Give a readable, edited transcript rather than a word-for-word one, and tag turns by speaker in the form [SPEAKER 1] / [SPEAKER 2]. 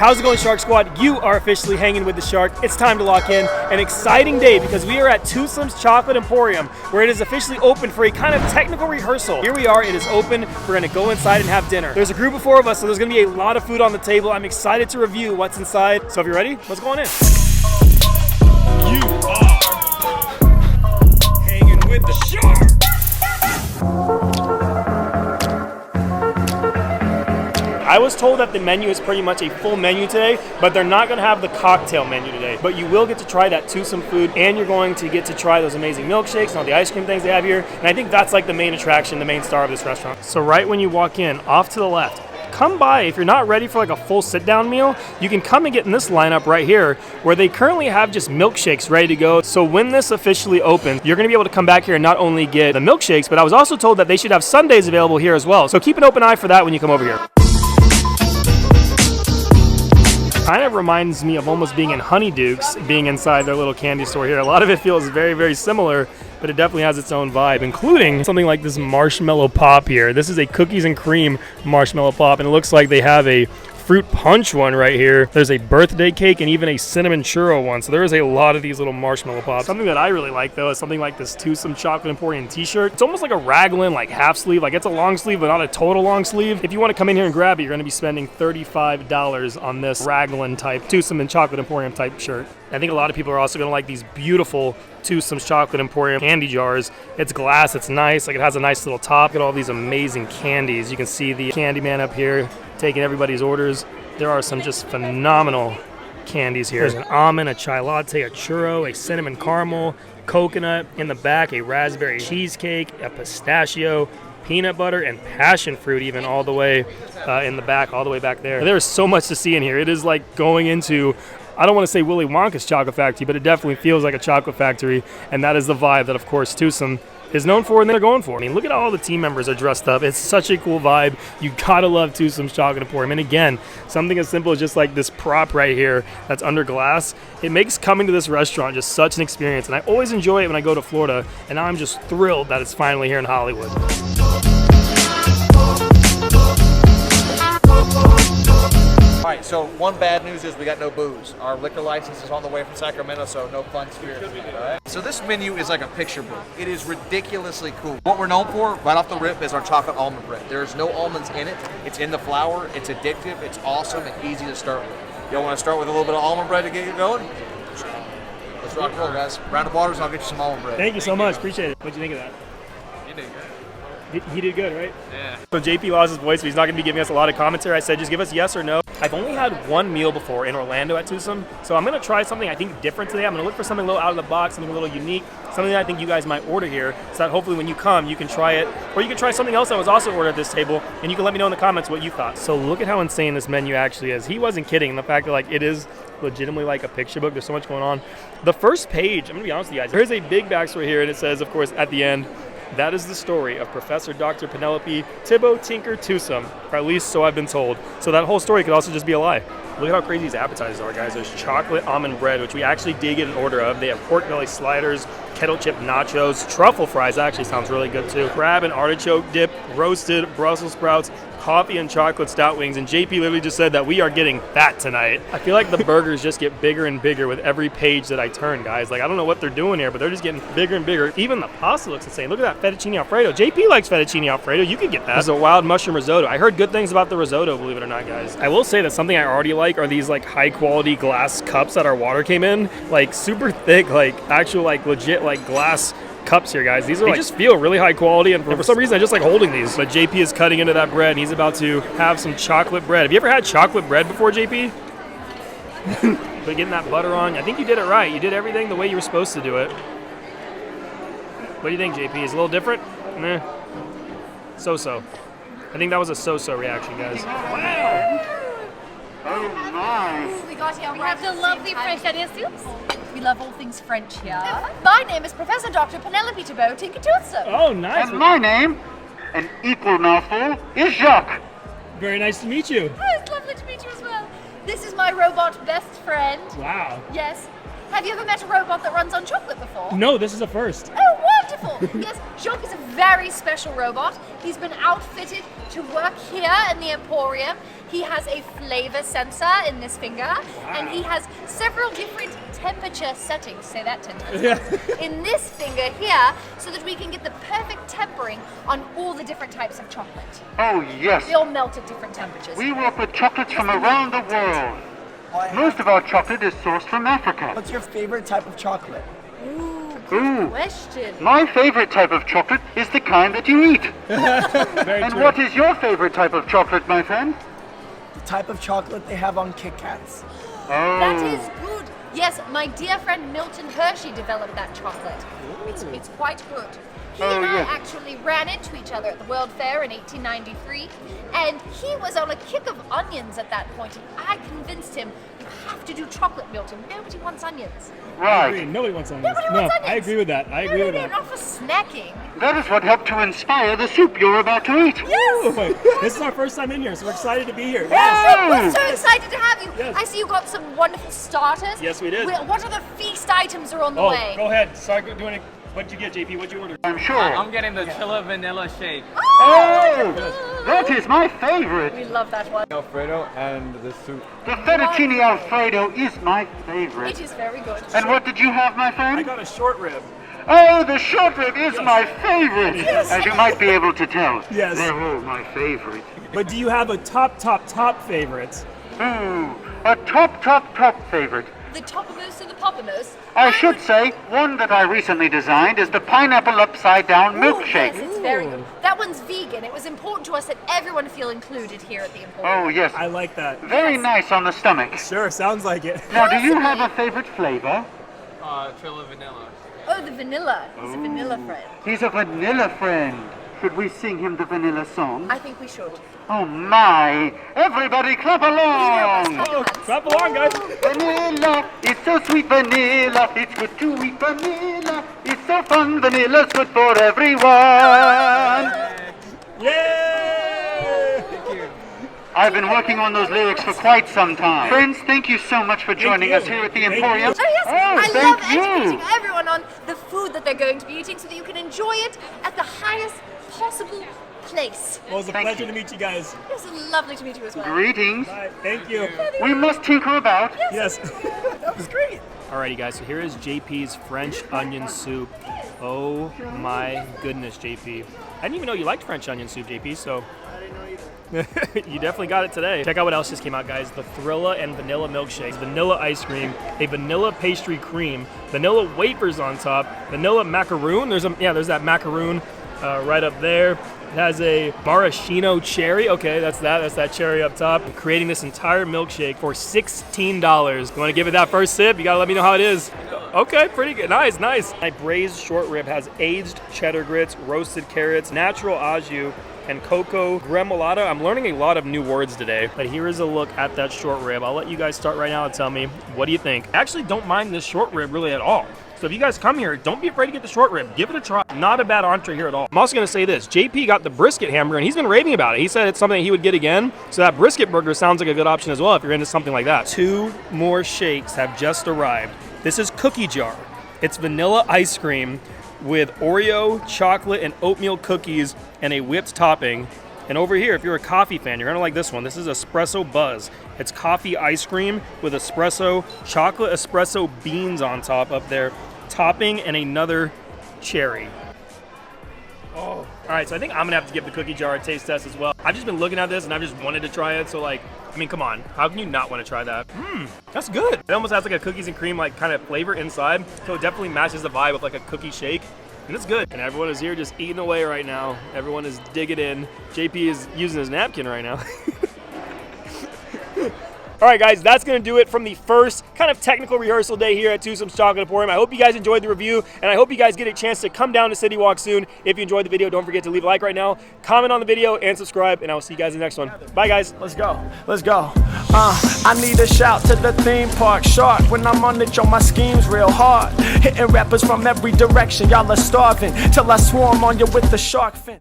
[SPEAKER 1] How's it going, Shark Squad? You are officially hanging with the shark. It's time to lock in. An exciting day because we are at Tootsome's Chocolate Emporium, where it is officially open for a kind of technical rehearsal. Here we are, it is open. We're gonna go inside and have dinner. There's a group of 4 of us, so there's gonna be a lot of food on the table. I'm excited to review what's inside. So if you're ready, let's go on in. You are hanging with the shark. I was told that the menu is pretty much a full menu today, but they're not gonna have the cocktail menu today. But you will get to try that Toothsome food, and you're going to get to try those amazing milkshakes and all the ice cream things they have here. And I think that's like the main attraction, the main star of this restaurant. So right when you walk in, off to the left, come by. If you're not ready for like a full sit-down meal, you can come and get in this lineup right here, where they currently have just milkshakes ready to go. So when this officially opens, you're gonna be able to come back here and not only get the milkshakes, but I was also told that they should have sundaes available here as well. So keep an open eye for that when you come over here. Kind of reminds me of almost being in Honeyduke's, being inside their little candy store here. A lot of it feels very, very similar, but it definitely has its own vibe, including something like this marshmallow pop here. This is a cookies and cream marshmallow pop, and it looks like they have a fruit punch one right here. There's a birthday cake and even a cinnamon churro one. So there is a lot of these little marshmallow pops. Something that I really like though is something like this Toothsome Chocolate Emporium t-shirt. It's almost like a raglan, like half sleeve. Like it's a long sleeve, but not a total long sleeve. If you want to come in here and grab it, you're going to be spending $35 on this raglan type Toothsome and Chocolate Emporium type shirt. I think a lot of people are also going to like these beautiful Tootsome's Chocolate Emporium candy jars. It's glass, it's nice, like it has a nice little top. Look at all these amazing candies. You can see the candy man up here taking everybody's orders. There are some just phenomenal candies here. There's an almond, a chai latte, a churro, a cinnamon caramel, coconut. In the back, a raspberry cheesecake, a pistachio, peanut butter, and passion fruit even all the way in the back, all the way back there. There's so much to see in here. It is like going into, I don't want to say Willy Wonka's chocolate factory, but it definitely feels like a chocolate factory, and that is the vibe that, of course, Toothsome is known for and they're going for. I mean, look at all the team members are dressed up. It's such a cool vibe. You gotta love Tootsome's Chocolate Emporium. And again, something as simple as just like this prop right here that's under glass, it makes coming to this restaurant just such an experience. And I always enjoy it when I go to Florida, and now I'm just thrilled that it's finally here in Hollywood.
[SPEAKER 2] All right, so one bad news is we got no booze. Our liquor license is on the way from Sacramento, so no fun spirits needed, all right? So this menu is like a picture book. It is ridiculously cool. What we're known for, right off the rip, is our chocolate almond bread. There's no almonds in it. It's in the flour. It's addictive. It's awesome and easy to start with. Y'all want to start with a little bit of almond bread to get you going? Let's rock and roll, guys. Round of waters, and I'll get you some almond bread.
[SPEAKER 1] Thank you so much. Appreciate it. What'd you think of that?
[SPEAKER 2] You did good.
[SPEAKER 1] He did good, right?
[SPEAKER 2] Yeah.
[SPEAKER 1] So JP lost his voice, but he's not going to be giving us a lot of commentary. I said, just give us yes or no. I've only had one meal before in Orlando at Toothsome, so I'm going to try something I think different today. I'm going to look for something a little out of the box, something a little unique, something that I think you guys might order here, so that hopefully when you come, you can try it, or you can try something else that was also ordered at this table, and you can let me know in the comments what you thought. So look at how insane this menu actually is. He wasn't kidding. The fact that like it is legitimately like a picture book. There's so much going on. The first page, I'm going to be honest with you guys, there's a big backstory here, and it says, of course, at the end, that is the story of Professor Dr. Penelope Thibault Tinker Toothsome, or at least so I've been told. So that whole story could also just be a lie. Look at how crazy these appetizers are, guys. There's chocolate almond bread, which we actually did get an order of. They have pork belly sliders, kettle chip nachos, truffle fries. That actually sounds really good too. Crab and artichoke dip, roasted Brussels sprouts, coffee and chocolate stout wings, and JP literally just said that we are getting fat tonight. I feel like the burgers just get bigger and bigger with every page that I turn, guys. Like, I don't know what they're doing here, but they're just getting bigger and bigger. Even the pasta looks insane. Look at that fettuccine Alfredo. JP likes fettuccine Alfredo. You could get that. There's a wild mushroom risotto. I heard good things about the risotto, believe it or not, guys. I will say that something I already like are these like high quality glass cups that our water came in. Like super thick, like actual like legit like glass cups here, guys. These are like, just feel really high quality, and for some reason I just like holding these. But JP is cutting into that bread, and he's about to have some chocolate bread. Have you ever had chocolate bread before, JP? But getting that butter on, I think you did it right. You did everything the way you were supposed to do it. What do you think, JP? Is it a little different? Nah. So-so. I think that was a so-so reaction, guys. Wow!
[SPEAKER 3] Oh, nice.
[SPEAKER 4] We got here.
[SPEAKER 3] We have the lovely French soups. We love all things French here. My name is Professor Dr. Penelope Thibault Tinker Toothsome.
[SPEAKER 1] Oh, nice.
[SPEAKER 5] And my name, an equal mouthful, is Jacques.
[SPEAKER 1] Very nice to meet you.
[SPEAKER 3] Oh, it's lovely to meet you as well. This is my robot best friend.
[SPEAKER 1] Wow.
[SPEAKER 3] Yes. Have you ever met a robot that runs on chocolate before?
[SPEAKER 1] No, this is a first.
[SPEAKER 3] Oh, wonderful! Yes, Jacques is a very special robot. He's been outfitted to work here in the Emporium. He has a flavor sensor in this finger, and he has several different temperature settings, say that 10 times, in this finger here, so that we can get the perfect tempering on all the different types of chocolate.
[SPEAKER 5] Oh, yes.
[SPEAKER 3] They all melt at different temperatures.
[SPEAKER 5] We work with chocolates from around the world. Most of our chocolate is sourced from Africa.
[SPEAKER 4] What's your favorite type of chocolate?
[SPEAKER 3] Ooh, good question.
[SPEAKER 5] My favorite type of chocolate is the kind that you eat.
[SPEAKER 1] Very
[SPEAKER 5] And
[SPEAKER 1] true.
[SPEAKER 5] what is your favorite type of chocolate, my friend?
[SPEAKER 4] The type of chocolate they have on Kit Kats.
[SPEAKER 3] That is good. Yes, my dear friend Milton Hershey developed that chocolate. It's quite good. He and I
[SPEAKER 5] yes.
[SPEAKER 3] actually ran into each other at the World Fair in 1893, and he was on a kick of onions at that point, and I convinced him, you have to do chocolate, Milton. Nobody wants onions.
[SPEAKER 5] Right.
[SPEAKER 1] Nobody wants onions.
[SPEAKER 3] Nobody
[SPEAKER 1] No,
[SPEAKER 3] wants onions.
[SPEAKER 1] I agree with that. I agree with
[SPEAKER 3] No,
[SPEAKER 1] that.
[SPEAKER 3] not for snacking.
[SPEAKER 5] That is what helped to inspire the soup you're about to eat.
[SPEAKER 3] Yes!
[SPEAKER 1] This is our first time in here, so we're excited to be here.
[SPEAKER 3] We're so excited to have you.
[SPEAKER 1] Yes.
[SPEAKER 3] I see you got some wonderful starters.
[SPEAKER 1] Yes, we did.
[SPEAKER 3] What other feast items are on the
[SPEAKER 1] Oh,
[SPEAKER 3] way?
[SPEAKER 1] go ahead. Start doing it. What'd you get, JP? What'd you order?
[SPEAKER 5] I'm sure.
[SPEAKER 6] I'm getting the Chilla Vanilla Shake.
[SPEAKER 5] Oh, that is my favorite.
[SPEAKER 3] We love that one.
[SPEAKER 6] Alfredo and the soup.
[SPEAKER 5] The fettuccine Alfredo is my favorite.
[SPEAKER 3] It is very good.
[SPEAKER 5] And what did you have, my friend?
[SPEAKER 1] I got a short rib.
[SPEAKER 5] Oh, the short rib is my favorite. As you might be able to tell.
[SPEAKER 1] Yes.
[SPEAKER 5] They're all my favorite.
[SPEAKER 1] But do you have a top favorite?
[SPEAKER 5] Ooh, a top favorite.
[SPEAKER 3] The toppermost and the poppermost.
[SPEAKER 5] I should say, one that I recently designed is the pineapple upside down milkshake.
[SPEAKER 3] Yes, it's very good. That one's vegan. It was important to us that everyone feel included here at the Emporium.
[SPEAKER 5] Oh, yes.
[SPEAKER 1] I like that.
[SPEAKER 5] Very nice on the stomach.
[SPEAKER 1] Sure, sounds like it.
[SPEAKER 5] Now, do you have a favorite flavor?
[SPEAKER 6] Chilla Vanilla.
[SPEAKER 3] Oh, the vanilla. He's a vanilla friend.
[SPEAKER 5] He's a vanilla friend. Should we sing him the vanilla song?
[SPEAKER 3] I think we should.
[SPEAKER 5] Oh my! Everybody clap along!
[SPEAKER 1] Oh, clap along, guys.
[SPEAKER 5] Vanilla, it's so sweet vanilla. It's good to eat vanilla. It's so fun, vanilla's good for everyone.
[SPEAKER 1] Yay!
[SPEAKER 5] I've been working on those lyrics for quite some time. Friends, thank you so much for joining
[SPEAKER 1] you.
[SPEAKER 5] us here at the
[SPEAKER 1] Thank
[SPEAKER 5] Emporium.
[SPEAKER 3] Oh yes, I
[SPEAKER 5] thank
[SPEAKER 3] love
[SPEAKER 5] you.
[SPEAKER 3] educating everyone on the food that they're going to be eating so that you can enjoy it at the highest possible place.
[SPEAKER 1] Well, it was a
[SPEAKER 5] Thank
[SPEAKER 1] pleasure
[SPEAKER 5] you.
[SPEAKER 1] to meet you guys.
[SPEAKER 3] It was lovely to meet you as well.
[SPEAKER 5] Greetings.
[SPEAKER 1] Bye. Thank you.
[SPEAKER 5] We must tinker about.
[SPEAKER 1] Yes.
[SPEAKER 4] That was great.
[SPEAKER 1] Alrighty, guys. So here is JP's French onion soup. Oh my goodness, JP. I didn't even know you liked French onion soup, JP. So
[SPEAKER 4] I didn't know either.
[SPEAKER 1] you definitely got it today. Check out what else just came out, guys. The Thrilla and vanilla milkshakes, vanilla ice cream, a vanilla pastry cream, vanilla wafers on top, vanilla macaroon. There's that macaroon right up there. It has a maraschino cherry. Okay, that's that cherry up top. I'm creating this entire milkshake for $16. You want to give it that first sip? You gotta let me know how it is. Okay, pretty good. Nice. My braised short rib has aged cheddar grits, roasted carrots, natural au jus, and cocoa gremolata. I'm learning a lot of new words today, but here is a look at that short rib. I'll let you guys start right now and tell me, what do you think? I actually don't mind this short rib really at all. So if you guys come here, don't be afraid to get the short rib. Give it a try. Not a bad entree here at all. I'm also gonna say this, JP got the brisket hamburger and he's been raving about it. He said it's something he would get again. So that brisket burger sounds like a good option as well if you're into something like that. 2 more shakes have just arrived. This is Cookie Jar. It's vanilla ice cream with Oreo, chocolate, and oatmeal cookies and a whipped topping. And over here, if you're a coffee fan, you're gonna like this one. This is Espresso Buzz. It's coffee ice cream with espresso, chocolate espresso beans on top up there, topping, and another cherry. Oh, all right, so I think I'm gonna have to give the cookie jar a taste test as well. I've just been looking at this and I've just wanted to try it, so like, I mean, come on, how can you not want to try that? That's good. It almost has like a cookies and cream like kind of flavor inside, so it definitely matches the vibe of like a cookie shake, and it's good. And everyone is here just eating away right now. Everyone is digging in. JP is using his napkin right now. All right, guys, that's going to do it from the first kind of technical rehearsal day here at Toothsome Chocolate Emporium. I hope you guys enjoyed the review, and I hope you guys get a chance to come down to Citywalk soon. If you enjoyed the video, don't forget to leave a like right now, comment on the video, and subscribe, and I will see you guys in the next one. Bye, guys.
[SPEAKER 4] Let's go. I need a shout to the theme park shark. When I'm on the joint, my scheme's real hard. Hitting rappers from every direction, y'all are starving. Till I swarm on you with the shark fin.